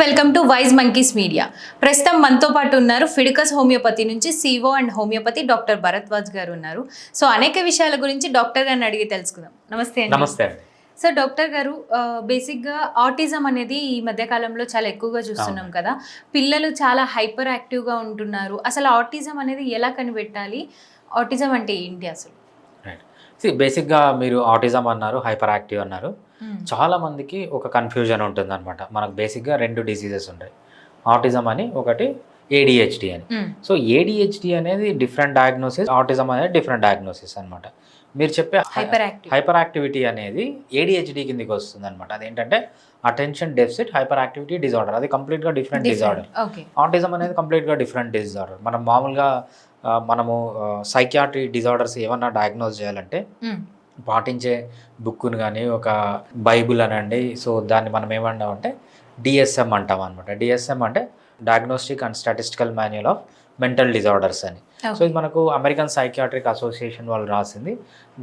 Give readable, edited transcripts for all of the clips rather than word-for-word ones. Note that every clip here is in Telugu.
Welcome to wise monkeys media. ప్రస్తుతం మనతో పాటు ఉన్నారు ఫిడికస్ హోమియోపతి నుంచి CEO and homeopathy doctor Bharadwaj garu ఉన్నారు. సో అనేక విషయాల గురించి డాక్టర్ గారిని అడిగి తెలుసుకుందాం. నమస్తే అండి. నమస్తే అండి. సో డాక్టర్ గారు, బేసిక్గా ఆటిజం అనేది ఈ మధ్యకాలంలో చాలా ఎక్కువగా చూస్తున్నాం కదా. పిల్లలు చాలా హైపర్ యాక్టివ్గా ఉంటున్నారు. అసలు ఆటిజం అనేది ఎలా కనిపెట్టాలి? ఆటిజం అంటే ఏంటి అసలు? బేసిక్గా మీరు ఆటిజం అన్నారు, హైపర్ యాక్టివ్ అన్నారు. చాలా మందికి ఒక కన్ఫ్యూజన్ ఉంటుంది అనమాట. మనకు బేసిక్గా రెండు డిసీజెస్ ఉంటాయి, ఆటిజం అని, ఒకటి ఏడిహెచ్డి అని. సో ఏడిహెచ్డి అనేది డిఫరెంట్ డయాగ్నోసిస్, ఆటిజం అనేది డిఫరెంట్ డయాగ్నోసిస్ అనమాట. మీరు చెప్పే హైపర్ యాక్టివిటీ అనేది ఏడిహెచ్డి కిందకి వస్తుంది అనమాట. అదేంటంటే attention deficit hyper activity disorder. అది కంప్లీట్గా డిఫరెంట్ డిజార్డర్. ఆటిజం అనేది కంప్లీట్గా డిఫరెంట్ డిజార్డర్. మనం మామూలుగా మనము సైకియాట్రీ డిజార్డర్స్ ఏమన్నా డయాగ్నోస్ చేయాలంటే పాటించే బుక్ను కానీ ఒక బైబుల్ అనండి, సో దాన్ని మనం ఏమంటామంటే డిఎస్ఎం అంటాం అనమాట. డిఎస్ఎం అంటే diagnostic and statistical manual of mental disorders అని. సో ఇది మనకు అమెరికన్ సైకియాట్రిక్ అసోసియేషన్ వాళ్ళు రాసింది.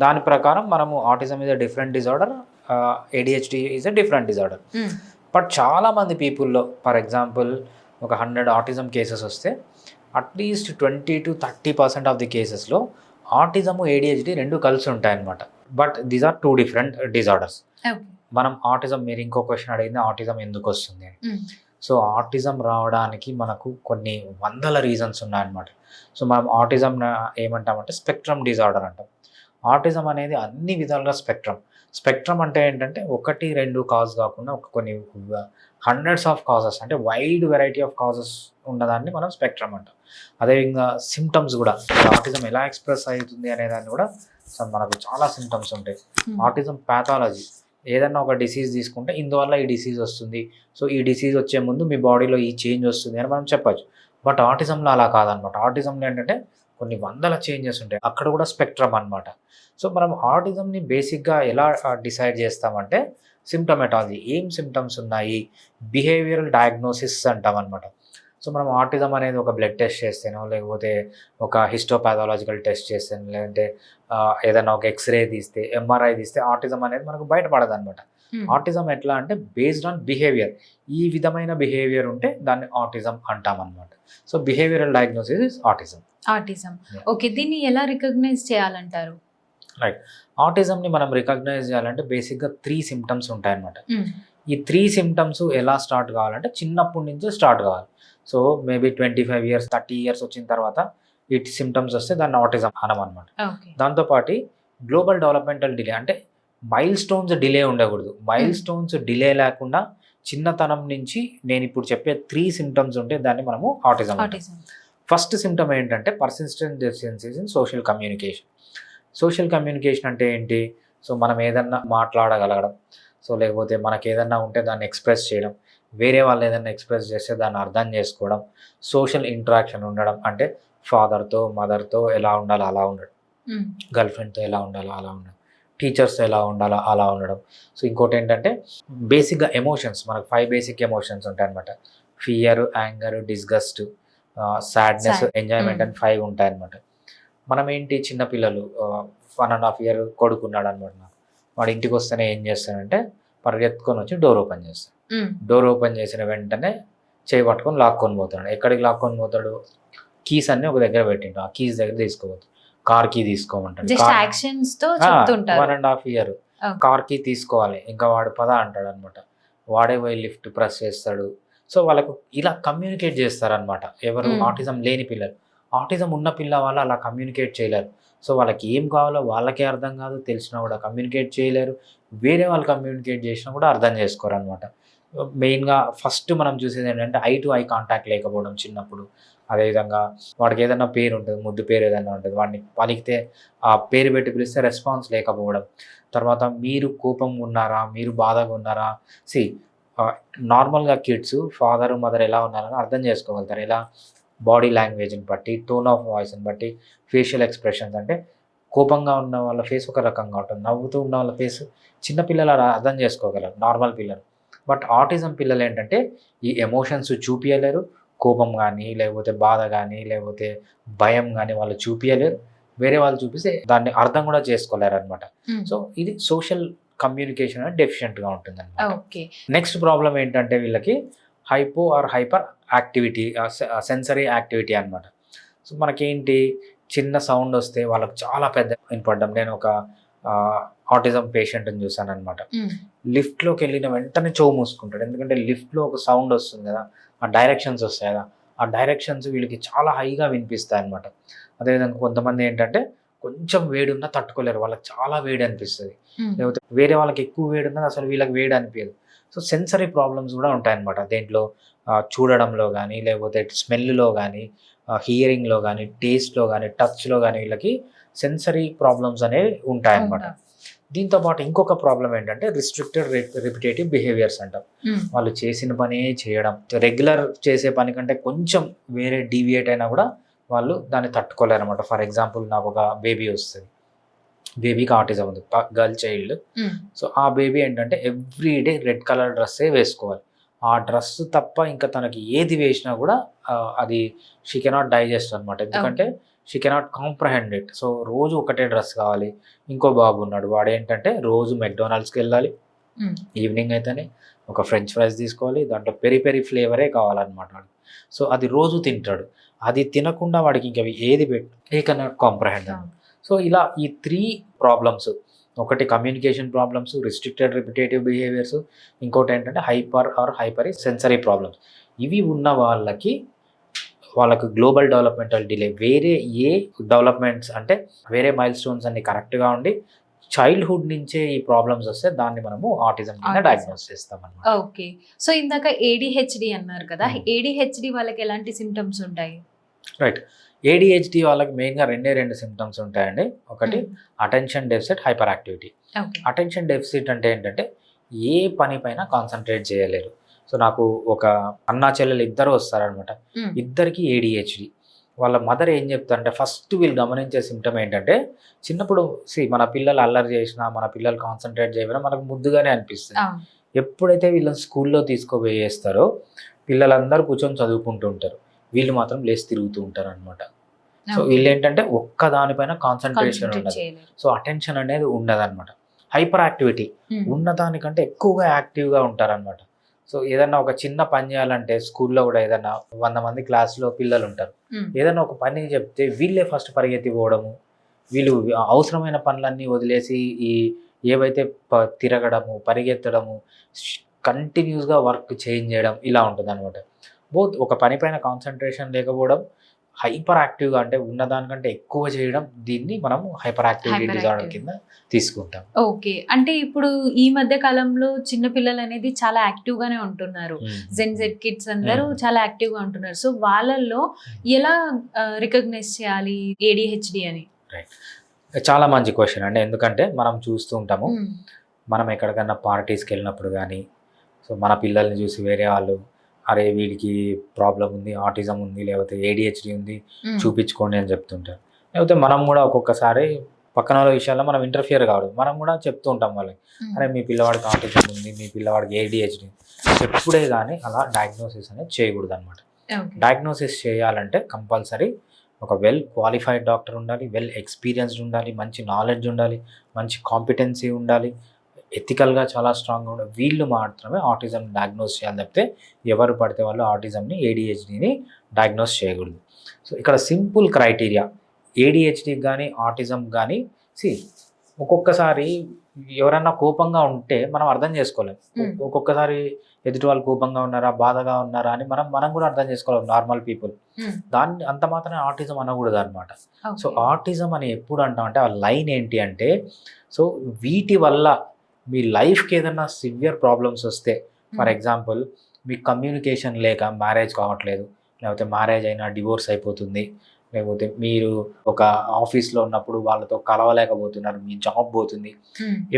దాని ప్రకారం మనము autism is a different disorder, ADHD is a different disorder. But చాలామంది పీపుల్లో, ఫర్ ఎగ్జాంపుల్ ఒక 100 ఆటిజం కేసెస్ వస్తే అట్లీస్ట్ 20 to 30% ఆఫ్ ది కేసెస్లో ఆటిజము ఏడిహెచ్డి రెండు కలిసి ఉంటాయన్నమాట. But these are two different disorders. మనం ఆటిజం, మీరు ఇంకో క్వశ్చన్ అడిగింది ఆటిజం ఎందుకు వస్తుంది అని. సో ఆటిజం రావడానికి మనకు కొన్ని వందల రీజన్స్ ఉన్నాయన్నమాట. సో మనం ఆటిజం ఏమంటామంటే స్పెక్ట్రమ్ డిజార్డర్ అంటాం. ఆటిజం అనేది అన్ని విధాలుగా స్పెక్ట్రమ్ అంటే ఏంటంటే 1-2 కాజ్ కాకుండా కొన్ని హండ్రెడ్స్ ఆఫ్ కాజెస్, అంటే వైడ్ వెరైటీ ఆఫ్ కాజెస్ ఉన్నదాన్ని మనం స్పెక్ట్రమ్ అంటాం. అదేవిధంగా సిమ్టమ్స్ కూడా, ఆటిజం ఎలా ఎక్స్ప్రెస్ అవుతుంది అనే దాన్ని కూడా మనకు చాలా సిమ్టమ్స్ ఉంటాయి. ఆటిజం ప్యాథాలజీ, ఏదన్నా ఒక డిసీజ్ తీసుకుంటే ఇందువల్ల ఈ డిసీజ్ వస్తుంది, సో ఈ డిసీజ్ వచ్చే ముందు మీ బాడీలో ఈ చేంజ్ వస్తుంది అని మనం చెప్పచ్చు. బట్ ఆటిజంలో అలా కాదనమాట. ఆటిజంలో ఏంటంటే కొన్ని వందల చేంజెస్ ఉంటాయి, అక్కడ కూడా స్పెక్ట్రమ్ అనమాట. సో మనం ఆటిజంని బేసిక్గా ఎలా డిసైడ్ చేస్తామంటే సిమ్టమెటాలజీ, ఏం సిమ్టమ్స్ ఉన్నాయి, బిహేవియరల్ డయాగ్నోసిస్ అంటాం అనమాట. సో మనం ఆటిజం అనేది ఒక బ్లడ్ టెస్ట్ చేస్తేనో, లేకపోతే ఒక హిస్టోపాథాలజికల్ టెస్ట్ చేస్తేనో, లేదంటే ఏదైనా ఒక ఎక్స్రే తీస్తే, ఎంఆర్ఐ తీస్తే ఆటిజం అనేది మనకు బయటపడదు అనమాట. ఆటిజం ఎట్లా అంటే బేస్డ్ ఆన్ బిహేవియర్, ఈ విధమైన బిహేవియర్ ఉంటే దాన్ని ఆటిజం అంటాం అనమాట. So behavioural diagnosis is autism. Okay, దీన్ని ఎలా రికగ్నైజ్ చేయాలంటారు? రైట్, ఆటిజంని మనం రికగ్నైజ్ చేయాలంటే బేసిక్గా 3 సిమ్టమ్స్ ఉంటాయన్నమాట. ఈ 3 సిమ్టమ్స్ ఎలా స్టార్ట్ కావాలంటే చిన్నప్పటి నుంచే స్టార్ట్ కావాలి. సో మేబీ 25 years 30 years వచ్చిన తర్వాత ఈ సిమ్టమ్స్ వస్తే దాన్ని ఆటిజం అనమన్నమాట. దాంతోపాటు గ్లోబల్ డెవలప్మెంటల్ డిలే, అంటే మైల్ స్టోన్స్ డిలే ఉండకూడదు. మైల్ స్టోన్స్ డిలే లేకుండా చిన్నతనం నుంచి నేను ఇప్పుడు చెప్పే 3 సిమ్టమ్స్ ఉంటే దాన్ని మనము ఆటిజం. ఫస్ట్ సిమ్టమ్ ఏంటంటే persistent deficiencies in social communication. Social communication అంటే ఏంటి? సో మనం ఏదన్నా మాట్లాడగలగడం, సో లేకపోతే మనకి ఏదన్నా ఉంటే దాన్ని ఎక్స్ప్రెస్ చేయడం, వేరే వాళ్ళు ఏదైనా ఎక్స్ప్రెస్ చేస్తే దాన్ని అర్థం చేసుకోవడం, సోషల్ ఇంటరాక్షన్ ఉండడం, అంటే ఫాదర్తో మదర్తో ఎలా ఉండాలో అలా ఉండడం, గర్ల్ ఫ్రెండ్తో ఎలా ఉండాలో అలా ఉండడం, టీచర్స్తో ఎలా ఉండాలో అలా ఉండడం. సో ఇంకోటి ఏంటంటే బేసిక్గా ఎమోషన్స్, మనకు 5 బేసిక్ ఎమోషన్స్ ఉంటాయి అనమాట. Fear, anger, disgust, sadness, enjoyment అని 5 ఉంటాయన్నమాట. మనం ఏంటి, చిన్నపిల్లలు 1.5 year కొడుకున్నాడు అనమాట. వాడు ఇంటికి వస్తేనే ఏం చేస్తానంటే పరిగెత్తుకొని వచ్చి డోర్ ఓపెన్ చేస్తాడు. డోర్ ఓపెన్ చేసిన వెంటనే చేయి పట్టుకొని లాక్కొని పోతాడు. ఎక్కడికి లాక్కొని పోతాడు? కీస్ అన్ని ఒక దగ్గర పెట్టిండు, ఆ కీస్ దగ్గర తీసుకోపోతాడు. కార్ కీ తీసుకోమంటాడు. 1.5 year కార్ కీ తీసుకోవాలి, ఇంకా వాడు పద అంటాడు అనమాట. వాడే పోయి లిఫ్ట్ ప్రెస్ చేస్తాడు. సో వాళ్ళకు ఇలా కమ్యూనికేట్ చేస్తారనమాట. ఎవరు? ఆటిజం లేని పిల్లలు. ఆటిజం ఉన్న పిల్ల వాళ్ళు అలా కమ్యూనికేట్ చేయలేరు. సో వాళ్ళకి ఏం కావాలో వాళ్ళకే అర్థం కాదు, తెలిసినా కూడా కమ్యూనికేట్ చేయలేరు, వేరే వాళ్ళు కమ్యూనికేట్ చేసినా కూడా అర్థం చేసుకోరు అనమాట. మెయిన్గా ఫస్ట్ మనం చూసేది ఏంటంటే ఐ టు ఐ కాంటాక్ట్ లేకపోవడం చిన్నప్పుడు. అదేవిధంగా వాడికి ఏదైనా పేరు ఉంటుంది, ముద్దు పేరు ఏదైనా ఉంటుంది, వాడిని పలికితే ఆ పేరు పెట్టి పిలిస్తే రెస్పాన్స్ లేకపోవడం. తర్వాత మీరు కోపంగా ఉన్నారా, మీరు బాధగా ఉన్నారా, నార్మల్గా కిడ్స్ ఫాదర్ మదర్ ఎలా ఉన్నారని అర్థం చేసుకోగలుగుతారు. ఎలా? బాడీ లాంగ్వేజ్ని బట్టి, టోన్ ఆఫ్ వాయిస్ని బట్టి, ఫేషియల్ ఎక్స్ప్రెషన్స్. అంటే కోపంగా ఉన్న వాళ్ళ ఫేస్ ఒక రకంగా ఉంటుంది, నవ్వుతూ ఉన్న వాళ్ళ ఫేస్ చిన్నపిల్లలు అర్థం చేసుకోగలరు, నార్మల్ పిల్లలు. బట్ ఆటిజం పిల్లలు ఏంటంటే ఈ ఎమోషన్స్ చూపించలేరు. కోపం కానీ, లేకపోతే బాధ కానీ, లేకపోతే భయం కానీ వాళ్ళు చూపించలేరు. వేరే వాళ్ళు చూపిస్తే దాన్ని అర్థం కూడా చేసుకోలేరు అనమాట. సో ఇది సోషల్ కమ్యూనికేషన్ అనేది డెఫిషియెంట్గా ఉంటుంది అనమాట. నెక్స్ట్ ప్రాబ్లం ఏంటంటే వీళ్ళకి hypo or hyper activity, sensory activity అనమాట. సో మనకేంటి, చిన్న సౌండ్ వస్తే వాళ్ళకి చాలా పెద్ద వినపడ్డం. నేను ఒక ఆటిజం పేషెంట్ని చూసానమాట. లిఫ్ట్లోకి వెళ్ళిన వెంటనే చెవు మూసుకుంటాడు. ఎందుకంటే లిఫ్ట్లో ఒక సౌండ్ వస్తుంది కదా, ఆ డైరెక్షన్స్ వస్తాయి కదా, ఆ డైరెక్షన్స్ వీళ్ళకి చాలా హైగా వినిపిస్తాయి అనమాట. అదేవిధంగా కొంతమంది ఏంటంటే కొంచెం వేడి ఉన్నా తట్టుకోలేరు, వాళ్ళకి చాలా వేడి అనిపిస్తుంది. లేకపోతే వేరే వాళ్ళకి ఎక్కువ వేడి ఉన్నది అసలు వీళ్ళకి వేడి అనిపించదు. సో సెన్సరీ ప్రాబ్లమ్స్ కూడా ఉంటాయన్నమాట దేంట్లో, చూడడంలో కానీ, లేకపోతే స్మెల్లో కానీ, హియరింగ్లో కానీ, టేస్ట్లో కానీ, టచ్లో కానీ వీళ్ళకి సెన్సరీ ప్రాబ్లమ్స్ అనేవి ఉంటాయన్నమాట. దీంతో పాటు ఇంకొక ప్రాబ్లం ఏంటంటే రిస్ట్రిక్టెడ్ రిపిటేటివ్ బిహేవియర్స్ అంటాం. వాళ్ళు చేసిన పనే చేయడం, రెగ్యులర్ చేసే పని కంటే కొంచెం వేరే డీవియేట్ అయినా కూడా వాళ్ళు దాన్ని తట్టుకోలేరు అనమాట. ఫర్ ఎగ్జాంపుల్, నాకు ఒక బేబీ వస్తుంది, బేబీకి ఆటిజం ఉంది, గర్ల్ చైల్డ్. సో ఆ బేబీ ఏంటంటే ఎవ్రీడే రెడ్ కలర్ డ్రెస్సే వేసుకోవాలి. ఆ డ్రెస్ తప్ప ఇంకా తనకి ఏది వేసినా కూడా అది షీ కెనాట్ డైజెస్ట్ అనమాట. ఎందుకంటే she cannot comprehend it. So రోజు ఒకటే డ్రెస్ కావాలి. ఇంకో బాబు ఉన్నాడు, వాడు ఏంటంటే రోజు మెక్డొనాల్డ్స్కి వెళ్ళాలి, ఈవినింగ్ అయితేనే ఒక ఫ్రెంచ్ ఫ్రైస్ తీసుకోవాలి, దాంట్లో పెరి పెరి ఫ్లేవరే కావాలన్నమాట వాడు. సో అది రోజు తింటాడు. అది తినకుండా వాడికి ఇంకా ఏది ఏ కెనాట్ కాంప్రహెండ్. సో ఇలా ఈ 3 ప్రాబ్లమ్స్, ఒకటి communication problems, restricted repetitive behaviours, ఇంకోటి ఏంటంటే hyper or hyper sensory problems. ఇవి ఉన్న వాళ్ళకు గ్లోబల్ డెవలప్మెంటల్ డిలే, వేరే ఏ డెవలప్మెంట్స్ అంటే వేరే మైల్ స్టోన్స్ అన్ని కరెక్ట్గా ఉండి చైల్డ్హుడ్ నుంచే ఈ ప్రాబ్లమ్స్ వస్తే దాన్ని మనము ఆటిజం కింద డయాగ్నోస్ చేస్తాం అన్నమాట. ఓకే. సో ఇందాక ADHD అన్నారు కదా, ADHD వాళ్ళకి ఎలాంటి సిమ్టమ్స్ ఉంటాయి? రైట్. ADHD వాళ్ళకి మెయిన్గా రెండు సిమ్టమ్స్ ఉంటాయండి. ఒకటి attention deficit, hyper activity. Attention deficit అంటే ఏంటంటే ఏ పని పైన కాన్సన్ట్రేట్ చేయలేరు. సో నాకు ఒక అన్నా చెల్లెలు ఇద్దరు వస్తారనమాట, ఇద్దరికి ADHD. వాళ్ళ మదర్ ఏం చెప్తారంటే ఫస్ట్ వీళ్ళు గమనించే సిమ్టమ్ ఏంటంటే, చిన్నప్పుడు మన పిల్లలు అల్లరి చేసినా, మన పిల్లలు కాన్సన్ట్రేట్ చేయకపోయినా మనకు ముద్దుగానే అనిపిస్తుంది. ఎప్పుడైతే వీళ్ళని స్కూల్లో తీసుకుపోయేస్తారో పిల్లలందరూ కూర్చొని చదువుకుంటూ ఉంటారు, వీళ్ళు మాత్రం లేచి తిరుగుతూ ఉంటారు అనమాట. సో వీళ్ళు ఏంటంటే ఒక్క దానిపైన కాన్సన్ట్రేషన్ ఉండదు. సో అటెన్షన్ అనేది ఉండదు అనమాట. హైపర్ యాక్టివిటీ, ఉన్నదానికంటే ఎక్కువగా యాక్టివ్గా ఉంటారనమాట. సో ఏదన్నా ఒక చిన్న పని చేయాలంటే స్కూల్లో కూడా ఏదన్నా 100 మంది క్లాస్లో పిల్లలు ఉంటారు, ఏదన్నా ఒక పని చెప్తే వీళ్ళే ఫస్ట్ పరిగెత్తి పోవడము, వీళ్ళు అవసరమైన పనులన్నీ వదిలేసి ఈ ఏవైతే తిరగడము, పరిగెత్తడము, కంటిన్యూస్గా వర్క్ చేంజ్ చేయడం ఇలా ఉంటుంది అనమాట. బోత్ ఒక పని పైన కాన్సన్ట్రేషన్ లేకపోవడం, హైపర్ యాక్టివ్గా అంటే ఉన్నదానికంటే ఎక్కువ చేయడం, దీన్ని మనము హైపర్ యాక్టివిటీ డిజార్డర్ కింద తీసుకుంటాం. ఓకే. అంటే ఇప్పుడు ఈ మధ్య కాలంలో చిన్న పిల్లలు అనేది చాలా యాక్టివ్గానే ఉంటున్నారు, జెడ్ కిడ్స్ అందరూ చాలా యాక్టివ్గా ఉంటున్నారు. సో వాళ్ళల్లో ఎలా రికగ్నైజ్ చేయాలి ADHD అని? రైట్, చాలా మంచి క్వశ్చన్ అండి. ఎందుకంటే మనం చూస్తూ ఉంటాము, మనం ఎక్కడికన్నా పార్టీస్కి వెళ్ళినప్పుడు కానీ, సో మన పిల్లల్ని చూసి వేరే వాళ్ళు అరే వీడికి ప్రాబ్లం ఉంది, ఆటిజం ఉంది, లేకపోతే ADHD ఉంది, చూపించుకోండి అని చెప్తుంటారు. లేకపోతే మనం కూడా ఒక్కొక్కసారి పక్కన వాళ్ళ విషయాల్లో మనం ఇంటర్ఫియర్ కావడం, మనం కూడా చెప్తూ ఉంటాం వాళ్ళకి, అరే మీ పిల్లవాడికి ఆటిజం ఉంది, మీ పిల్లవాడికి ADHD. ఎప్పుడే కానీ అలా డయాగ్నోసిస్ అనేది చేయకూడదు అనమాట. డయాగ్నోసిస్ చేయాలంటే కంపల్సరీ ఒక వెల్ క్వాలిఫైడ్ డాక్టర్ ఉండాలి, వెల్ ఎక్స్పీరియన్స్డ్ ఉండాలి, మంచి నాలెడ్జ్ ఉండాలి, మంచి కాంపిటెన్సీ ఉండాలి, ఎథికల్గా చాలా స్ట్రాంగ్గా ఉండాలి. వీళ్ళు మాత్రమే ఆటిజం డయాగ్నోస్ చేయాలి తప్పితే ఎవరు పడితే వాళ్ళు ఆటిజంని, ADHDని డయాగ్నోస్ చేయకూడదు. సో ఇక్కడ సింపుల్ క్రైటీరియా, ADHDకి కానీ ఆటిజం కానీ, ఒక్కొక్కసారి ఎవరన్నా కోపంగా ఉంటే మనం అర్థం చేసుకోలేం. ఒక్కొక్కసారి ఎదుటి వాళ్ళు కోపంగా ఉన్నారా, బాధగా ఉన్నారా అని మనం కూడా అర్థం చేసుకోలేం, నార్మల్ పీపుల్. దాన్ని అంత మాత్రమే ఆటిజం అనకూడదు అనమాట. సో ఆటిజం అని ఎప్పుడు అంటాం అంటే, ఆ లైన్ ఏంటి అంటే, సో వీటి వల్ల మీ లైఫ్కి ఏదైనా సివియర్ ప్రాబ్లమ్స్ వస్తే, ఫర్ ఎగ్జాంపుల్ మీ కమ్యూనికేషన్ లేక మ్యారేజ్ కావట్లేదు, లేకపోతే మ్యారేజ్ అయినా డివోర్స్ అయిపోతుంది, లేకపోతే మీరు ఒక ఆఫీస్లో ఉన్నప్పుడు వాళ్ళతో కలవలేకపోతున్నారు, మీ జాబ్ పోతుంది.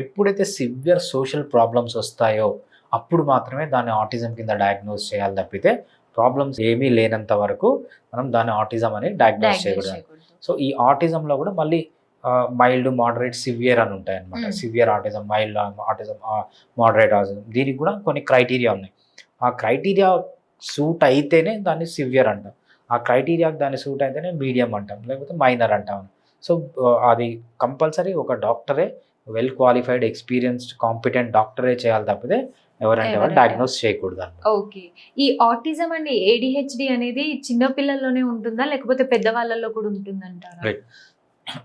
ఎప్పుడైతే సివియర్ సోషల్ ప్రాబ్లమ్స్ వస్తాయో అప్పుడు మాత్రమే దాన్ని ఆటిజం కింద డయాగ్నోస్ చేయాలి తప్పితే ప్రాబ్లమ్స్ ఏమీ లేనంత వరకు మనం దాన్ని ఆటిజం అని డయాగ్నోస్ చేయకూడదు. సో ఈ ఆటిజంలో కూడా మళ్ళీ మైల్డ్, మోడరేట్, సివియర్ అని ఉంటాయి అనమాట. Severe autism, mild autism, moderate autism, దీనికి కూడా కొన్ని క్రైటీరియా ఉన్నాయి. ఆ క్రైటీరియా సూట్ అయితేనే దాన్ని సివియర్ అంటాం, ఆ క్రైటీరియాకి దాన్ని సూట్ అయితేనే మీడియం అంటాం, లేకపోతే మైనర్ అంటాం. సో అది కంపల్సరీ ఒక డాక్టరే, వెల్ క్వాలిఫైడ్, ఎక్స్పీరియన్స్డ్, కాంపిటెంట్ డాక్టరే చేయాలి తప్పితే ఎవరంటే వాళ్ళు ఎవరైనా. డయాగ్నోస్ చేయకూడదు అనమాట. ఓకే. ఈ ఆటిజం అండ్ ఏడీహెచ్‌డి అనేది చిన్న పిల్లల్లోనే ఉంటుందా? లేకపోతే పెద్దవాళ్ళలో కూడా ఉంటుందంటారా? రైట్.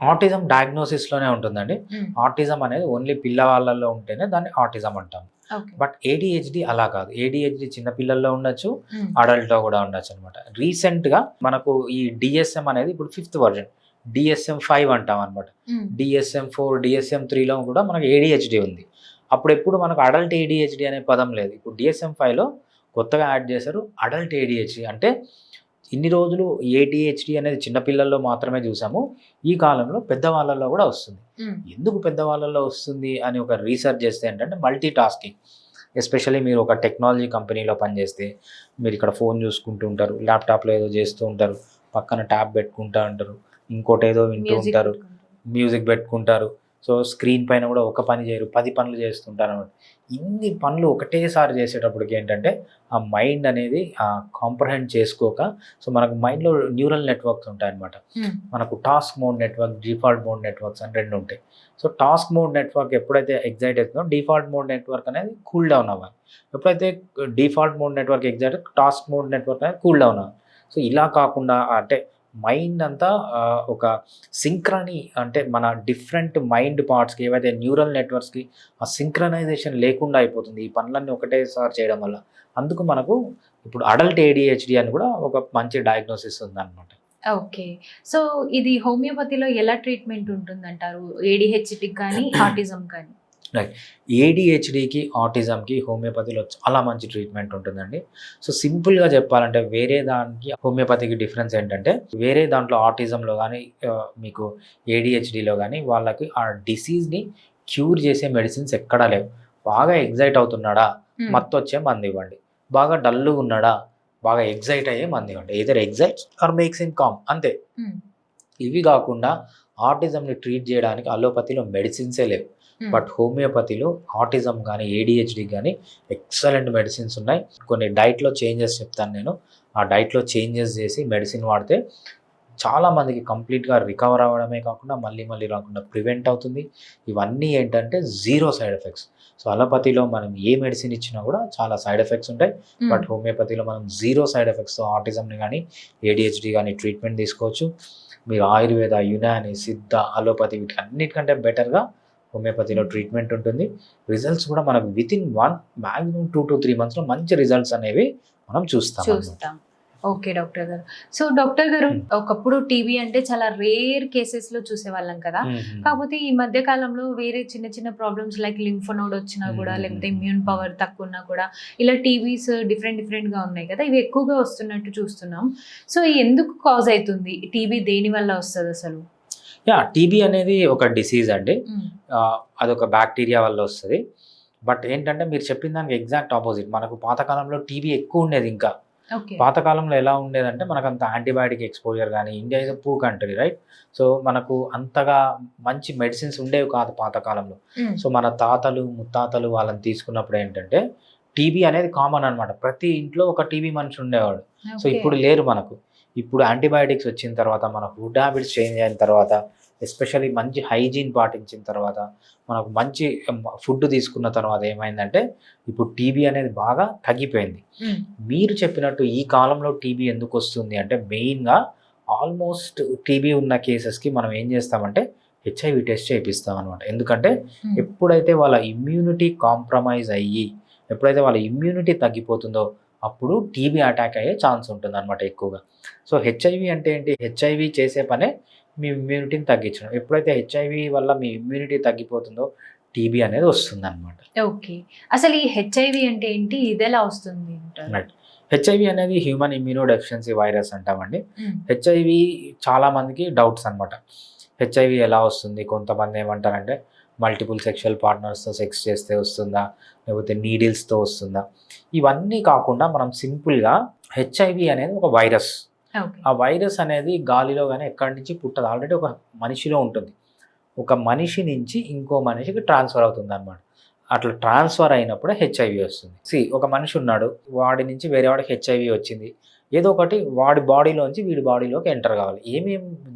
ఆటిజం డయాగ్నోసిస్‌లోనే ఉంటుందండి. హ్మ్. ఆటిజం అనేది ఓన్లీ పిల్లవాళ్ళలో ఉంటేనే దాన్ని ఆటిజం అంటాం. ఓకే. బట్ ఏడీహెచ్‌డి అలా కాదు. ఏడీహెచ్‌డి చిన్న పిల్లల్లో ఉండొచ్చు, హ్మ్. అడల్ట్‌లో కూడా ఉండొచ్చనమాట. రీసెంట్‌గా మనకు ఈ డీఎస్ఎం అనేది ఇప్పుడు 5థ్ వర్షన్. డీఎస్ఎం-5 అంటామనమాట. హ్మ్. డీఎస్ఎం-4, డీఎస్ఎం-3లో కూడా మనకు ఏడీహెచ్‌డి ఉంది. అప్పుడెప్పుడు మనకు అడల్ట్ ఏడీహెచ్‌డి అనే పదం లేదు. ఇప్పుడు డీఎస్ఎం-5లో కొత్తగా యాడ్ చేశారు అడల్ట్ ఏడీహెచ్‌డి. అంటే ఇన్ని రోజులు ఏడీహెచ్‌డి అనేది చిన్న పిల్లల్లో మాత్రమే చూసాము. ఈ కాలంలో పెద్దవాళ్ళలో కూడా వస్తుంది. హ్మ్. ఎందుకు పెద్దవాళ్ళలో వస్తుంది అని ఒక రీసెర్చ్ చేస్తే ఏంటంటే మల్టీ టాస్కింగ్. ఎస్పెషల్లీ మీరు ఒక టెక్నాలజీ కంపెనీలో పనిచేస్తే మీరు ఇక్కడ ఫోన్ చూసుకుంటూ ఉంటారు. ల్యాప్‌టాప్‌లో ఏదో చేస్తూ ఉంటారు. పక్కన ట్యాబ్ పెట్టుకుంటా ఉంటారు. ఇంకోటేదో వింటూ మ్యూజిక్ ఉంటారు. పెట్టుకుంటారు. మ్యూజిక్ పెట్టుకుంటారు. సో, స్క్రీన్ పైన కూడా ఒక పని చేయరు. 10 పనులు చేస్తుంటారనమాట. ఇన్ని పనులు ఒకటేసారి చేసేటప్పటికి ఏంటంటే, ఆ మైండ్ అనేది కాంప్రహెండ్ చేసుకోక సో, మనకు మైండ్‌లో న్యూరల్ నెట్వర్క్స్ ఉంటాయన్నమాట. హ్మ్. మనకు task mode network, default mode networks అని 2 ఉంటాయి. సో, టాస్క్ మోడ్ నెట్వర్క్ ఎప్పుడైతే ఎగ్జైట్ అవుతుందో, డిఫాల్ట్ మోడ్ నెట్వర్క్ అనేది కూల్ డౌన్ అవ్వాలి. ఎప్పుడైతే default mode network excite task mode network అనేది కూల్ డౌన్ అవ్వాలి. సో, ఇలా కాకుండా అంటే మైండ్ అంతా ఒక సింక్రనీ అంటే మన డిఫరెంట్ మైండ్ పార్ట్స్‌కి ఏవైతే న్యూరల్ నెట్వర్క్స్‌కి ఆ సింక్రనైజేషన్ లేకుండా అయిపోతుంది. ఈ పనులన్నీ ఒకటేసారి చేయడం వల్ల. అందుకు మనకు ఇప్పుడు అడల్ట్ ఏడీహెచ్‌డీ అని కూడా ఒక మంచి డయాగ్నోసిస్ ఉందన్నమాట. ఓకే. సో, ఇది హోమియోపతిలో ఎలా ట్రీట్మెంట్ ఉంటుందంటారు? ఏడీహెచ్‌డికి కానీ, ఆటిజం కానీ? రైట్. ఏడీహెచ్‌డీకి, ఆటిజంకి హోమియోపతిలో చాలా మంచి ట్రీట్మెంట్ ఉంటుందండి. సో, సింపుల్‌గా చెప్పాలంటే వేరే దానికి హోమియోపతికి డిఫరెన్స్ ఏంటంటే, వేరే దాంట్లో ఆటిజంలో గానీ మీకు ఏడీహెచ్‌డీలో గానీ వాళ్ళకి ఆ డిసీజ్‌ని క్యూర్ చేసే మెడిసిన్స్ ఎక్కడా లేవు. బాగా ఎక్సైట్ అవుతున్నాడా? హ్మ్. మత్తొచ్చే మందివ్వండి. బాగా డల్లుగున్నాడా? బాగా ఎక్సైట్ అయ్యే మందివ్వండి. Either excites or makes him calm అంతే. హ్మ్. ఇవి గాకుండా ఆటిజంని ట్రీట్ జేయడానికి అలోపతిలో మెడిసిన్సే లేవు. హ్మ్. బట్ హోమియోపతిలో ఆటిజం గానీ, ఏడీహెచ్‌డీకి గానీ ఎక్సలెంట్ మెడిసిన్స్ ఉన్నాయి. కొన్ని డైట్‌లో చేంజెస్ చెప్తాను నేను. ఆ డైట్‌లో చేంజెస్ జేసి మెడిసిన్ వాడితే చాలా మందికి కంప్లీట్‌గా రికవర్ అవ్వడమే కాకుండా మళ్ళీ మళ్ళీ రాకుండా ప్రివెంట్ అవుతుంది. ఇవన్నీ ఏంటంటే జీరో సైడ్ ఎఫెక్ట్స్. సో, అలోపతిలో మనం ఏ మెడిసిన్ ఇచ్చినా గూడా చాలా సైడ్ ఎఫెక్ట్స్ ఉంటాయి. హ్మ్. బట్ హోమియోపతిలో మనం జీరో సైడ్ ఎఫెక్ట్స్‌తో ఆటిజంని గానీ, ఏడీహెచ్‌డీ గానీ ట్రీట్మెంట్ తీసుకోవచ్చు. మీరు ఆయుర్వేద, యునాని, సిద్ధ, అలోపతి వీటన్నిటికంటే బెటర్‌గా హోమియోపతిలో ట్రీట్మెంట్ ఉంటుంది. రిజల్ట్స్ కూడా మనకు వితిన్ 1 మాక్సిమం 2-3 మంత్స్‌లో మంచి రిజల్ట్స్ అనేవి మనం చూస్తామనమాట. చూస్తాం. ఓకే డాక్టర్ గారు. సో, డాక్టర్ గారు హ్మ్. ఒకప్పుడు టీబీ అంటే చాలా రేర్ కేసెస్‌లో చూసేవాళ్ళం కదా! హుహు. కాకపోతే ఈ మధ్య కాలంలో వేరే చిన్న చిన్న ప్రాబ్లమ్స్ లైక్ లింఫ్ నోడ్ వచ్చినా కూడా, లేకపోతే ఇమ్యూన్ పవర్ తక్కువున్నా కూడా ఇలా టీబీస్ డిఫరెంట్‌గా ఉన్నాయి కదా! ఇవి ఎక్కువగా వస్తున్నట్టు చూస్తున్నాం. సో, ఎందుకు కాజ్ అయితుంది? టీబీ దేనివల్ల వస్తదసలు? యాహ్! టీబీ అనేది ఒక డిసీజ్ అండి. హ్మ్. అదొక బ్యాక్టీరియా వల్ల వస్తది. బట్ ఏంటంటే మీరు చెప్పిన దానికి ఎగ్జాక్ట్ అపోజిట్. మనకు పాతకాలంలో టీబీ ఎక్కువుండేది ఇంకా. ఓకే. పాతకాలంలో ఎలా ఉండేదంటే మనకంత యాంటీబయాటిక్ ఎక్స్‌పోజర్ గాని, India is a poor country right? So, మనకు అంతగా మంచి మెడిసిన్స్ ఉండేవి కాదు పాతకాలంలో. హ్మ్. సో, మన తాతలు, ముత్తాతలు వాళ్ళని తీసుకున్నప్పుడు ఏంటంటే, టీబీ అనేది కామన్ అనమాట. ప్రతి ఇంట్లో ఒక టీబీ మనిషి ఉండేవాడు. So, okay. ఇప్పుడు లేరు మనకు. ఇప్పుడు యాంటీబయాటిక్స్ వచ్చిన తర్వాత, మన ఫుడ్ హ్యాబిట్స్ చేంజ్ అయిన తర్వాత, ఎస్పెషల్లీ మంచి హైజీన్ పాటించిన తర్వాత, మనకు మంచి ఫుడ్ తీసుకున్న తర్వాత ఏమైందంటే, ఇప్పుడు టీబీ అనేది బాగా తగ్గిపోయింది. హ్మ్. మీరు చెప్పినట్టు ఈ కాలంలో టీబీ ఎందుకొస్తుంది అంటే మెయిన్‌గా ఆల్మోస్ట్ టీబీ ఉన్న కేసెస్‌కి మనం ఏం చేస్తామంటే హెచ్ఐవి టెస్ట్ చేపిస్తామనమాట. ఎందుకంటే హ్మ్. ఎప్పుడైతే వాళ్ళ ఇమ్యూనిటీ కాంప్రమైజ్ అయ్యి, ఎప్పుడైతే వాళ్ళ ఇమ్యూనిటీ తగ్గిపోతుందో అప్పుడు టీబీ అటాక్ అయ్యే ఛాన్స్ ఉంటుందనమాట ఎక్కువగా. సో, హెచ్ఐవి అంటే ఏంటి? హెచ్ఐవి చేసే పనే మీ ఇమ్యూనిటీని తగ్గించడం. ఎప్పుడైతే హెచ్ఐవి వల్ల మీ ఇమ్యూనిటీ తగ్గిపోతుందో టీబీ అనేది వస్తుందనమాట. ఓకే. అసలు ఈ హెచ్ఐవి అంటే ఏంటి? ఇదెలా వస్తుంది అంటారు? రైట్. హెచ్ఐవి అనేది హ్యూమన్ ఇమ్యూనో డెఫిషియన్సీ వైరస్ అంటామండి. హ్మ్. హెచ్ఐవి చాలా మందికి డౌట్స్ అనమాట. హెచ్ఐవి ఎలా వస్తుంది? కొంతమంది ఏమంటారంటే మల్టిపుల్ సెక్షువల్ పార్ట్నర్స్‌తో సెక్స్ చేస్తే వస్తుందా? లేకపోతే నీడిల్స్‌తో వస్తుందా? ఇవన్నీ కాకుండా మనం సింపుల్‌గా హెచ్ఐవి అనేది ఒక వైరస్. ఓకే. ఆ వైరస్ అనేది గాలిలో గాని ఎక్కడి నుంచి పుట్టదు. ఆల్రెడీ ఒక మనిషిలో ఉంటుంది. ఒక మనిషి నుంచి ఇంకో మనిషికి ట్రాన్స్‌ఫర్ అవుతుందనమాట. అట్లా ట్రాన్స్‌ఫర్ అయినప్పుడే హెచ్ఐవి వస్తుంది. ఒక మనిషి ఉన్నాడు. వాడి నుంచి వేరే వాడికి హెచ్ఐవి వచ్చింది. ఏదో ఒకటి వాడి బాడీలోంచి వీడి బాడీలోకి ఎంటర్ కావాలి.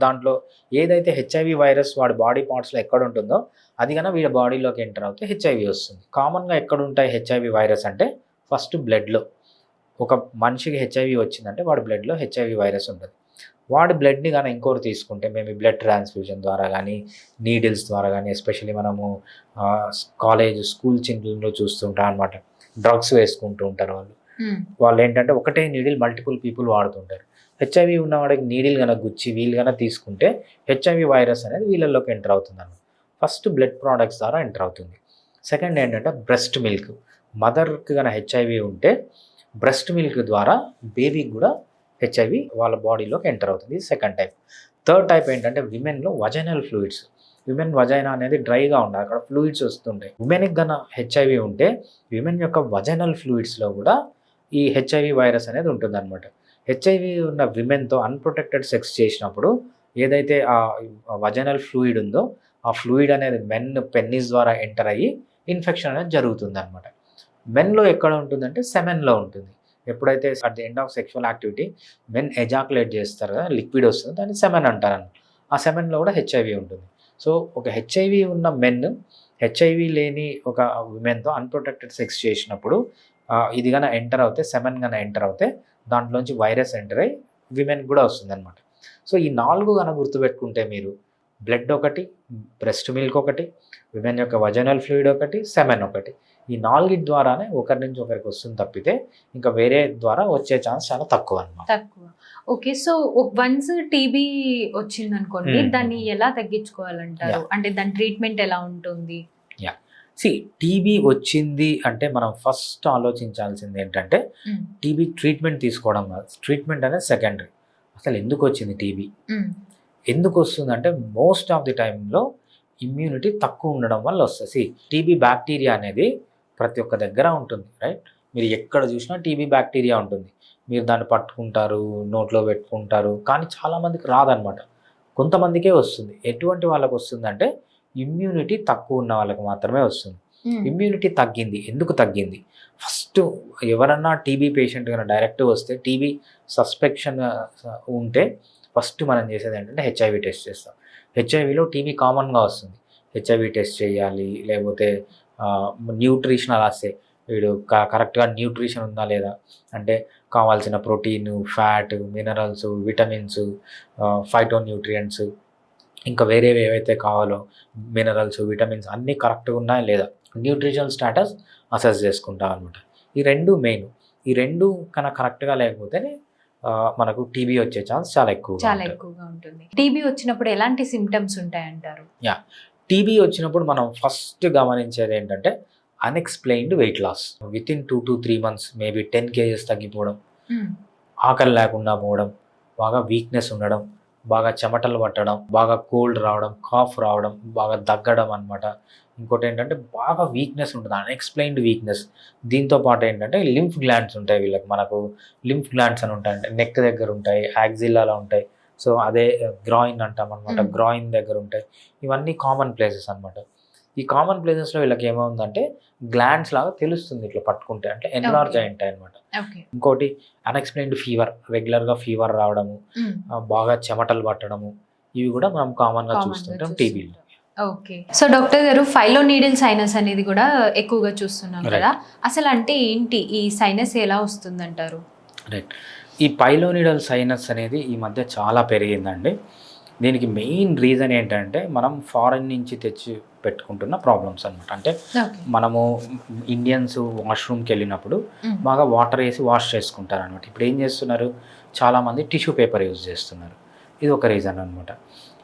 దాంట్లో ఏదైతే హెచ్ఐవి వైరస్ వాడి బాడీ పార్ట్స్‌లో ఎక్కడ ఉంటుందో అది గన వీడి బాడీలోకి ఎంటర్ అవుతే హెచ్ఐవి వస్తుంది. కామన్‌గా ఎక్కడుంటాయి హెచ్ఐవి వైరస్ అంటే ఫస్ట్ బ్లడ్‌లో. ఒక మనిషికి హెచ్ఐవి వచ్చిందంటే వాడి బ్లడ్‌లో హెచ్ఐవి వైరస్ ఉంటది. వాడి బ్లడ్‌ని గాని ఇంకోరు తీసుకుంటే మేబీ బ్లడ్ ట్రాన్స్‌ఫ్యూజన్ ద్వారా గానీ, నీడిల్స్ ద్వారా గానీ ఎస్పెషల్లీ మనము స్కూల్ చిల్డ్రన్‌లో చూస్తుంటాం అనమాట. డ్రగ్స్ వేసుకుంటూ ఉంటారు వాళ్ళు. వాళ్ళేంటంటే ఒకటే నీడిల్ మల్టిపుల్ పీపుల్ వాడుతుంటారు. హెచ్ఐవి ఉన్నవాడికి నీడిల్ గనక గుచ్చి వీళ్ళు గనక తీసుకుంటే హెచ్ఐవి వైరస్ అనేది వీళ్ళలోకి ఎంటర్ అవుతుందన్నమాట. ఫస్ట్ బ్లడ్ ప్రొడక్ట్స్ ద్వారా ఎంటర్ అవుతుంది. సెకండ్ ఏంటంటే బ్రెస్ట్ మిల్క్. మదర్‌కి గన హెచ్ఐవి ఉంటే బ్రెస్ట్ మిల్క్ ద్వారా బేబీకి గూడా హెచ్ఐవి వాళ్ళ బాడీలోకి ఎంటర్ అవుతుంది. ఇది సెకండ్ టైప్. థర్డ్ టైప్ ఏంటంటే విమెన్‌లో వజైనల్ ఫ్లూయిడ్స్. విమెన్ వజైనా అనేది డ్రైగా ఉండాలి. అక్కడ ఫ్లూయిడ్స్ వస్తుంటాయి. విమెన్‌కి గన హెచ్ఐవి ఉంటే విమెన్ యొక్క వజైనల్ ఫ్లూయిడ్స్‌లో గూడా ఈ హెచ్ఐవి వైరస్ అనేది ఉంటుందన్నమాట. హెచ్ఐవి ఉన్న విమెన్‌తో అన్‌ప్రొటెక్టెడ్ సెక్స్ చేసినప్పుడు ఏదైతే వజైనల్ ఫ్లూయిడ్ ఉందో ఆ ఫ్లూయిడ్ అనేది పెన్నిస్ ద్వారా ఎంటర్ అయ్యి ఇన్ఫెక్షన్ అనేది జరుగుతుందన్నమాట. మెన్‌లో ఎక్కడ ఉంటుందంటే సెమెన్‌లో ఉంటుంది. ఎప్పుడైతే at the end of sexual activity men ejaculate చేస్తారు కదా! లిక్విడ్ వస్తుంది. దాన్ని సెమెన్ అంటారన్నమాట. ఆ సెమెన్‌లో కూడా హెచ్ఐవి ఉంటుంది. సో, ఒక హెచ్ఐవి ఉన్న మెన్ హెచ్ఐవి లేని ఒక విమెన్‌తో అన్‌ప్రొటెక్టెడ్ సెక్స్ చేసినప్పుడు ఇది గన ఎంటర్ అవుతే సెమెన్ గన ఎంటర్ అవుతే దాంట్లోంచి వైరస్ ఎంటర్ అయ్యి విమెన్‌కి కూడా వస్తుందన్నమాట. సో, ఈ 4 గన గుర్తుపెట్టుకుంటే మీరు బ్లడ్ ఒకటి, బ్రెస్ట్ మిల్క్ ఒకటి, విమెన్ యొక్క వజైనల్ ఫ్లూయిడ్ ఒకటి, సెమెన్ ఒకటి. ఈ 4 ద్వారానే ఒకరి నుంచి ఒకరికి వస్తుంది తప్పితే ఇంకా వేరే ద్వారా వచ్చే ఛాన్స్ చాలా తక్కువ అన్నమాట. తక్కువ. ఓకే. సో, వన్స్ టీబీ వచ్చిందనుకోండి, దాన్ని ఎలా తగ్గించుకోవాలంటారు? అంటే దాని ట్రీట్మెంట్ ఎలా ఉంటుంది? యాహ్! టీబీ వచ్చింది అంటే మనం ఫస్ట్ ఆలోచించాల్సింది ఏంటంటే టీబీ ట్రీట్మెంట్ తీసుకోవడం కాదు. ట్రీట్మెంట్ అనేది సెకండరీ. అసలు ఎందుకొచ్చింది టీబీ? ఎందుకొస్తుందంటే మోస్ట్ ఆఫ్ ది టైమ్‌లో ఇమ్యూనిటీ తక్కువ ఉండడం వల్ల వస్తది. టీబీ బ్యాక్టీరియా అనేది ప్రతి ఒక్క దగ్గర ఉంటుంది. రైట్? మీరు ఎక్కడ చూసినా టీబీ బ్యాక్టీరియా ఉంటుంది. మీరు దాన్ని పట్టుకుంటారు, నోట్లో పెట్టుకుంటారు. కానీ చాలామందికి రాదనమాట. కొంతమందికే వస్తుంది. ఎటువంటి వాళ్ళకి వస్తుందంటే ఇమ్యూనిటీ తక్కువ ఉన్న వాళ్ళకి మాత్రమే వస్తుంది. ఇమ్యూనిటీ తగ్గింది. ఎందుకు తగ్గింది? ఫస్ట్ ఎవరన్నా టీబీ పేషెంట్ గనక డైరెక్ట్ వస్తే టీబీ సస్పెక్షన్ ఉంటే ఫస్ట్ మనం చేసేది ఏంటంటే హెచ్ఐవి టెస్ట్ చేస్తాం. హెచ్ఐవిలో టీబీ కామన్‌గా వస్తుంది. హెచ్ఐవి టెస్ట్ చేయాలి. లేకపోతే న్యూట్రిషనల్ అసే వీడు కరెక్ట్‌గా న్యూట్రిషన్ ఉందా లేదా? అంటే కావాల్సిన protein, fat, minerals, vitamins, phyto nutrients ఇంకా వేరేవి ఏవైతే కావాలో మినరల్స్, విటమిన్స్ అన్నీ కరెక్ట్‌గా ఉన్నాయా లేదా? న్యూట్రిషనల్ స్టేటస్ అసెస్ చేసుకుంటాం అనమాట. ఈ 2 మెయిన్. ఈ 2 కరెక్ట్‌గా లేకపోతేనే మనకు టీబీ వచ్చే ఛాన్స్ చాలా ఎక్కువగా ఉంటుంది. టీబీ వచ్చినప్పుడు ఎలాంటి సింప్టమ్స్ ఉంటాయంటారు? యాహ్! టీబీ వచ్చినప్పుడు మనం ఫస్ట్ గమనించేది ఏంటంటే unexplained weight loss. Within 2-3 months maybe 10 kgs తగ్గిపోవడం, ఆకలి లేకుండా పోవడం, బాగా వీక్‌నెస్ ఉండడం, బాగా చెమటలు పట్టడం, బాగా కోల్డ్ రావడం, కాఫ్ రావడం, బాగా దగ్గడం అనమాట. ఇంకోటేంటంటే బాగా వీక్‌నెస్ ఉంటుంది. Unexplained weakness. దీంతో పాటు ఏంటంటే లింఫ్ గ్లాండ్స్ ఉంటాయి వీళ్ళకి. మనకు లింఫ్ గ్లాండ్స్ అని ఉంటాయి. అంటే నెక్ దగ్గర ఉంటాయి, యాక్సిల్లాలో ఉంటాయి. సో, అదే గ్రాయిన్ అంటామనమాట. గ్రాయిన్ దగ్గర ఉంటాయి. ఇవన్నీ కామన్ ప్లేసెస్ అనమాట. ఈ కామన్ ప్లేసెస్‌లో వీళ్ళకి ఏమవుతుందంటే గ్లాండ్స్ లాగా తెలుస్తుంది ఇట్లా పట్టుకుంటే. అంటే ఎన్లార్జ్ అయి ఉంటాయన్నమాట. ఇంకోటి అన్‌ఎక్స్‌ప్లెయిన్డ్ ఫీవర్. రెగ్యులర్‌గా ఫీవర్ రావడము, బాగా చెమటలు పట్టడము ఇవి కూడా మనం కామన్‌గా చూస్తుంటాం టీబీలో. ఓకే. సో, డాక్టర్ గారు ఫైలో నీడిల్ సైనస్ అనేది కూడా ఎక్కువగా చూస్తున్నాం కదా! అసలు అంటే ఏంటి? ఈ సైనస్ ఎలా వస్తుందంటారు? రైట్. ఈ పైలోనిడల్ సైనస్ అనేది ఈ మధ్య చాలా పెరిగిందండి. దీనికి మెయిన్ రీజన్ ఏంటంటే మనం ఫారెన్ నుంచి తెచ్చి పెట్టుకుంటున్న ప్రాబ్లమ్స్ అనమాట. అంటే మనము ఇండియన్స్ వాష్రూమ్కి వెళ్ళినప్పుడు బాగా వాటర్ వేసి వాష్ చేసుకుంటారు అనమాట. ఇప్పుడు ఏం చేస్తున్నారు, చాలామంది టిష్యూ పేపర్ యూజ్ చేస్తున్నారు. ఇది ఒక రీజన్ అనమాట.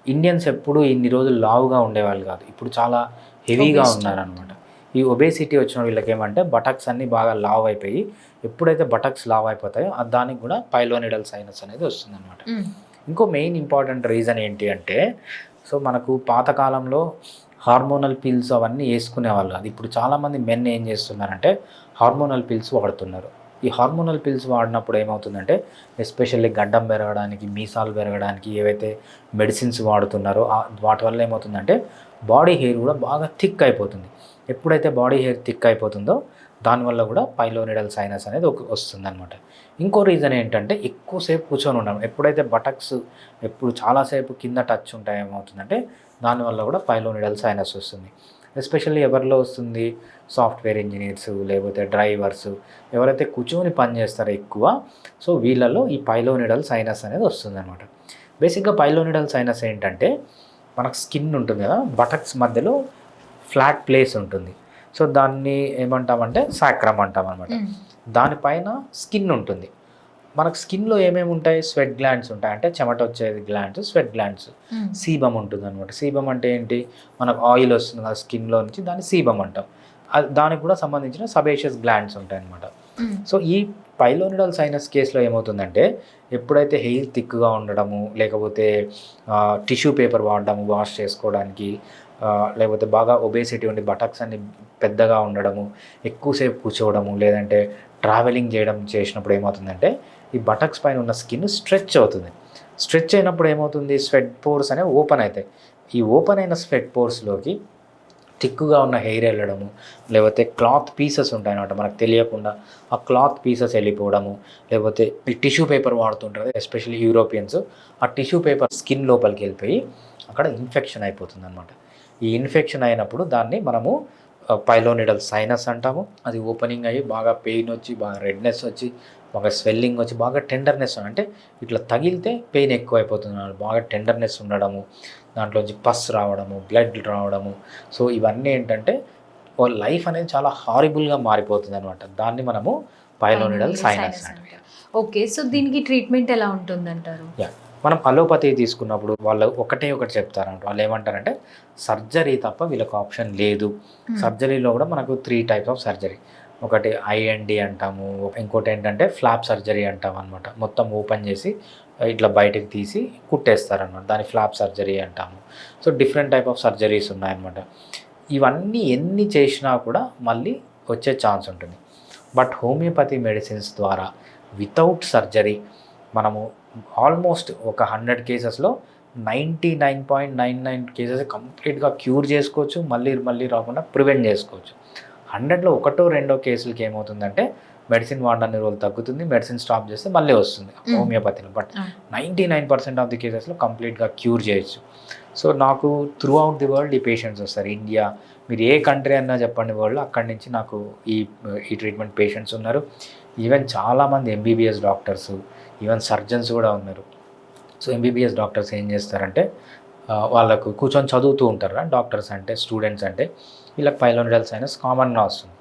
ఇండియన్స్ ఎప్పుడు ఇన్ని రోజులు లావుగా ఉండేవాళ్ళు కాదు, ఇప్పుడు చాలా హెవీగా ఉన్నారనమాట. ఈ ఒబేసిటీ వచ్చిన వీళ్ళకి ఏమంటే బటక్స్ అన్నీ బాగా లావ్ అయిపోయి ఎప్పుడైతే బటక్స్ లావ్ అయిపోతాయో దానికి కూడా పైలోనిడల్ సైనస్ అనేది వస్తుందన్నమాట. ఇంకో మెయిన్ ఇంపార్టెంట్ రీజన్ ఏంటి అంటే సో మనకు పాతకాలంలో హార్మోనల్ పిల్స్ అవన్నీ వేసుకునేవాళ్ళు కాదు. ఇప్పుడు చాలామంది మెన్ ఏం చేస్తున్నారంటే హార్మోనల్ పిల్స్ వాడుతున్నారు. ఈ హార్మోనల్ పిల్స్ వాడినప్పుడు ఏమవుతుందంటే ఎస్పెషల్లీ గడ్డం పెరగడానికి, మీసాలు పెరగడానికి ఏవైతే మెడిసిన్స్ వాడుతున్నారో వాటి వల్ల ఏమవుతుందంటే బాడీ హెయిర్ కూడా బాగా థిక్ అయిపోతుంది. ఎప్పుడైతే బాడీ హెయిర్ థిక్ అయిపోతుందో దానివల్ల కూడా పైలోనిడల్ సైనస్ అనేది వస్తుంది అనమాట. ఇంకో రీజన్ ఏంటంటే ఎక్కువసేపు కూర్చొని ఉండడం. ఎప్పుడైతే బటక్స్ ఎప్పుడు చాలాసేపు కింద టచ్ ఉంటాయి ఏమవుతుందంటే దానివల్ల కూడా పైలోనిడల్ సైనస్ వస్తుంది. ఎస్పెషల్లీ ఎవరిలో వస్తుంది? సాఫ్ట్వేర్ ఇంజనీర్స్, లేకపోతే డ్రైవర్స్, ఎవరైతే కూర్చొని పని చేస్తారో ఎక్కువ, సో వీళ్ళలో ఈ పైలోనిడల్ సైనస్ అనేది వస్తుందన్నమాట. బేసిక్గా పైలోనిడల్ సైనస్ ఏంటంటే మనకు స్కిన్ ఉంటుంది కదా, బటక్స్ మధ్యలో ఫ్లాట్ ప్లేస్ ఉంటుంది. సో దాన్ని ఏమంటామంటే సాక్రమ్ అంటాం అనమాట. దానిపైన స్కిన్ ఉంటుంది. మనకు స్కిన్లో ఏమేమి ఉంటాయి? స్వెట్ గ్లాండ్స్ ఉంటాయి, అంటే చెమట వచ్చేది గ్లాండ్స్, స్వెట్ గ్లాండ్స్. సీబమ్ ఉంటుంది అనమాట. సీబమ్ అంటే ఏంటి? మనకు ఆయిల్ వస్తుంది కదా స్కిన్లో నుంచి, దాన్ని సీబమ్ అంటాం. దానికి కూడా సంబంధించిన సబేషియస్ గ్లాండ్స్ ఉంటాయి అనమాట. సో ఈ పైలోనిడల్ సైనస్ కేసులో ఏమవుతుందంటే ఎప్పుడైతే హెయిర్ థిక్గా ఉండడము, లేకపోతే టిష్యూ పేపర్ వాడడము వాష్ చేసుకోవడానికి, లేకపోతే బాగా ఒబేసిటీ ఉండి బటక్స్ అన్ని పెద్దగా ఉండడము, ఎక్కువసేపు కూర్చోవడము, లేదంటే ట్రావెలింగ్ చేసినప్పుడు ఏమవుతుందంటే ఈ బటక్స్ పైన ఉన్న స్కిన్ స్ట్రెచ్ అవుతుంది. స్ట్రెచ్ అయినప్పుడు ఏమవుతుంది? స్వెట్ పోర్స్ అనేవి ఓపెన్ అవుతాయి. ఈ ఓపెన్ అయిన స్వెట్ పోర్స్లోకి థిక్గా ఉన్న హెయిర్ వెళ్ళడము, లేకపోతే క్లాత్ పీసెస్ ఉంటాయి అన్నమాట మనకు తెలియకుండా, ఆ క్లాత్ పీసెస్ వెళ్ళిపోవడము, లేకపోతే ఈ టిష్యూ పేపర్ వాడుతుంటారు ఎస్పెషల్లీ యూరోపియన్స్, ఆ టిష్యూ పేపర్ స్కిన్ లోపలికి వెళ్ళిపోయి అక్కడ ఇన్ఫెక్షన్ అయిపోతుంది అనమాట. ఈ ఇన్ఫెక్షన్ అయినప్పుడు దాన్ని మనము పైలోనిడల్ సైనస్ అంటాము. అది ఓపెనింగ్ అయ్యి బాగా పెయిన్ వచ్చి, బాగా రెడ్నెస్ వచ్చి, బాగా స్వెల్లింగ్ వచ్చి, బాగా టెండర్నెస్, అంటే ఇట్లా తగిలితే పెయిన్ ఎక్కువ అయిపోతుంది, బాగా టెండర్నెస్ ఉండడము, దాంట్లోంచి పస్ రావడము, బ్లడ్ రావడము. సో ఇవన్నీ ఏంటంటే వాళ్ళ లైఫ్ అనేది చాలా హారిబుల్గా మారిపోతుంది అనమాట. దాన్ని మనము పైలోనిడల్ సైనస్ అంటాం. ఓకే, సో దీనికి ట్రీట్మెంట్ ఎలా ఉంటుందంటారు? మనం అలోపతి తీసుకున్నప్పుడు వాళ్ళు ఒకటి చెప్తారంట. వాళ్ళు ఏమంటారంటే సర్జరీ తప్ప వీళ్ళకి ఆప్షన్ లేదు. సర్జరీలో కూడా మనకు 3 టైప్స్ ఆఫ్ సర్జరీ. ఒకటి ఐఎన్డి అంటాము, ఇంకోటి ఏంటంటే ఫ్లాప్ సర్జరీ అంటాం అనమాట. మొత్తం ఓపెన్ చేసి ఇట్లా బయటకు తీసి కుట్టేస్తారనమాట, దాన్ని ఫ్లాప్ సర్జరీ అంటాము. So different type of surgeries ఉన్నాయన్నమాట. ఇవన్నీ ఎన్ని చేసినా కూడా మళ్ళీ వచ్చే ఛాన్స్ ఉంటుంది. బట్ హోమియోపతి మెడిసిన్స్ ద్వారా వితౌట్ సర్జరీ మనము ఆల్మోస్ట్ ఒక 100 కేసెస్లో 99.99 కేసెస్ కంప్లీట్గా క్యూర్ చేసుకోవచ్చు, మళ్ళీ రాకుండా ప్రివెంట్ చేసుకోవచ్చు. 100లో 1-2 కేసులకి ఏమవుతుందంటే మెడిసిన్ వాడడాన్ని రోజులు తగ్గుతుంది, మెడిసిన్ స్టాప్ చేస్తే మళ్ళీ వస్తుంది హోమియోపతిలో. బట్ 99% ఆఫ్ ది కేసెస్లో కంప్లీట్గా క్యూర్ చేయొచ్చు. సో నాకు త్రూ అవుట్ ది వరల్డ్ ఈ పేషెంట్స్ వస్తారు. ఇండియా, మీరు ఏ కంట్రీ అన్నా చెప్పండి వరల్డ్, అక్కడి నుంచి నాకు ఈ ట్రీట్మెంట్ పేషెంట్స్ ఉన్నారు. ఈవెన్ చాలామంది ఎంబీబీఎస్ డాక్టర్స్, ఈవెన్ సర్జన్స్ కూడా ఉన్నారు. సో ఎంబీబీఎస్ డాక్టర్స్ ఏం చేస్తారంటే వాళ్ళకు కూర్చొని చదువుతూ ఉంటారు డాక్టర్స్ అంటే, స్టూడెంట్స్ అంటే, వీళ్ళకి పైలోనిడల్ సైనస్ కామన్గా వస్తుంది.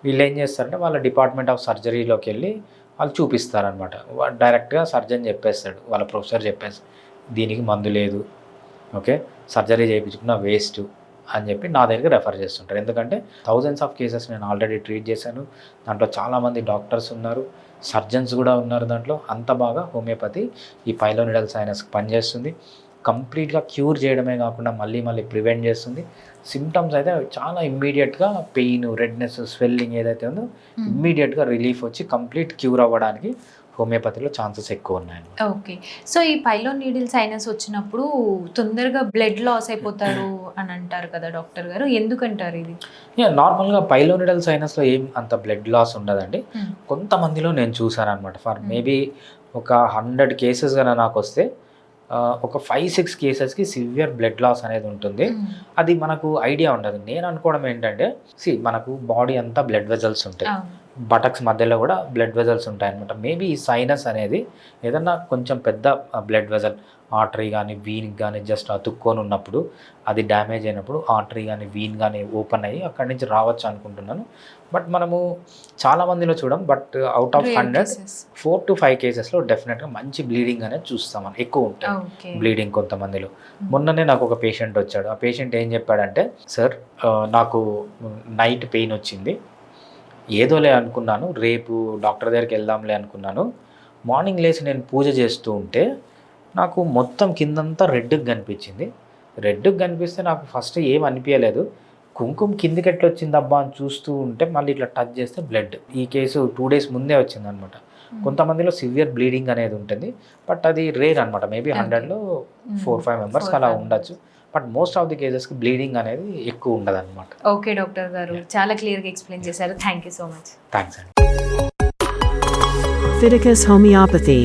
వీళ్ళు ఏం చేస్తారంటే వాళ్ళ డిపార్ట్మెంట్ ఆఫ్ సర్జరీలోకి వెళ్ళి వాళ్ళు చూపిస్తారనమాట. డైరెక్ట్గా సర్జన్ చెప్పేస్తాడు, వాళ్ళ ప్రొఫెసర్ చెప్పేస్తాడు దీనికి మందు లేదు, ఓకే, సర్జరీ చేయించుకున్న వేస్ట్ అని చెప్పి నా దగ్గర రెఫర్ చేస్తుంటారు. ఎందుకంటే థౌజండ్స్ ఆఫ్ కేసెస్ నేను ఆల్రెడీ ట్రీట్ చేశాను. దాంట్లో చాలామంది డాక్టర్స్ ఉన్నారు, సర్జన్స్ కూడా ఉన్నారు దాంట్లో. అంత బాగా హోమియోపతి ఈ పైలోనిడల్ సైనస్కి పనిచేస్తుంది. కంప్లీట్గా క్యూర్ చేయడమే కాకుండా మళ్ళీ ప్రివెంట్ చేస్తుంది. సిమ్టమ్స్ అయితే చాలా ఇమ్మీడియట్గా పెయిన్, రెడ్నెస్, స్వెల్లింగ్ ఏదైతే ఉందో ఇమ్మీడియట్గా రిలీఫ్ వచ్చి కంప్లీట్ క్యూర్ అవ్వడానికి హోమియోపతిలో ఛాన్సెస్ ఎక్కువ ఉన్నాయి. ఓకే, సో ఈ పైలోనిడల్ సైనస్ వచ్చినప్పుడు తొందరగా బ్లడ్ లాస్ అయిపోతారు అని అంటారు కదా డాక్టర్ గారు, ఎందుకంటారు ఇది? నార్మల్గా పైలోనిడల్ సైనస్లో ఏం అంత బ్లడ్ లాస్ ఉండదండి. కొంతమందిలో నేను చూసాను అనమాట. ఫర్ మేబీ ఒక 100 కేసెస్ కన్నా నాకు వస్తే ఒక 5-6 కేసెస్కి సివియర్ బ్లడ్ లాస్ అనేది ఉంటుంది. అది మనకు ఐడియా ఉండదు. నేను అనుకోవడం ఏంటంటే, మనకు బాడీ అంతా బ్లడ్ వెజల్స్ ఉంటాయి, బటక్స్ మధ్యలో కూడా బ్లడ్ వెజల్స్ ఉంటాయి అనమాట. మేబీ ఈ సైనస్ అనేది ఏదన్నా కొంచెం పెద్ద బ్లడ్ వెజల్, ఆర్టరీ కానీ వీన్ కానీ జస్ట్ అతుక్కొని ఉన్నప్పుడు, అది డ్యామేజ్ అయినప్పుడు ఆర్టరీ కానీ వీన్ కానీ ఓపెన్ అయ్యి అక్కడి నుంచి రావచ్చు అనుకుంటున్నాను. బట్ మనము చాలామందిలో చూడం, బట్ అవుట్ ఆఫ్ 100 4 to 5 కేసెస్లో డెఫినెట్గా మంచి బ్లీడింగ్ అనేది చూస్తామని, ఎక్కువ ఉంటుంది బ్లీడింగ్ కొంతమందిలో. మొన్ననే నాకు ఒక పేషెంట్ వచ్చాడు. ఆ పేషెంట్ ఏం చెప్పాడంటే, సార్ నాకు నైట్ పెయిన్ వచ్చింది, ఏదోలే అనుకున్నాను, రేపు డాక్టర్ దగ్గరికి వెళ్దాంలే అనుకున్నాను. మార్నింగ్ లేచి నేను పూజ చేస్తూ ఉంటే నాకు మొత్తం కిందంతా రెడ్గా కనిపించింది. రెడ్గా కనిపిస్తే నాకు ఫస్ట్ ఏం అనిపించలేదు, కుంకుమ కిందికి ఎట్లా వచ్చింది అబ్బా అని చూస్తూ ఉంటే మళ్ళీ ఇట్లా టచ్ చేస్తే బ్లడ్. ఈ కేసు 2 days ముందే వచ్చిందనమాట. కొంతమందిలో సివియర్ బ్లీడింగ్ అనేది ఉంటుంది, బట్ అది రేర్ అనమాట. మేబీ 100లో 4-5 మెంబర్స్కి అలా ఉండొచ్చు. బట్ మోస్ట్ ఆఫ్ ది కేసెస్కి బ్లీడింగ్ అనేది ఎక్కువ ఉండదు అనమాట. ఓకే డాక్టర్ గారు, చాలా క్లియర్గా ఎక్స్ప్లెయిన్ చేశారు. Thank you so much. Thanks అండి. Fiticus Homeopathy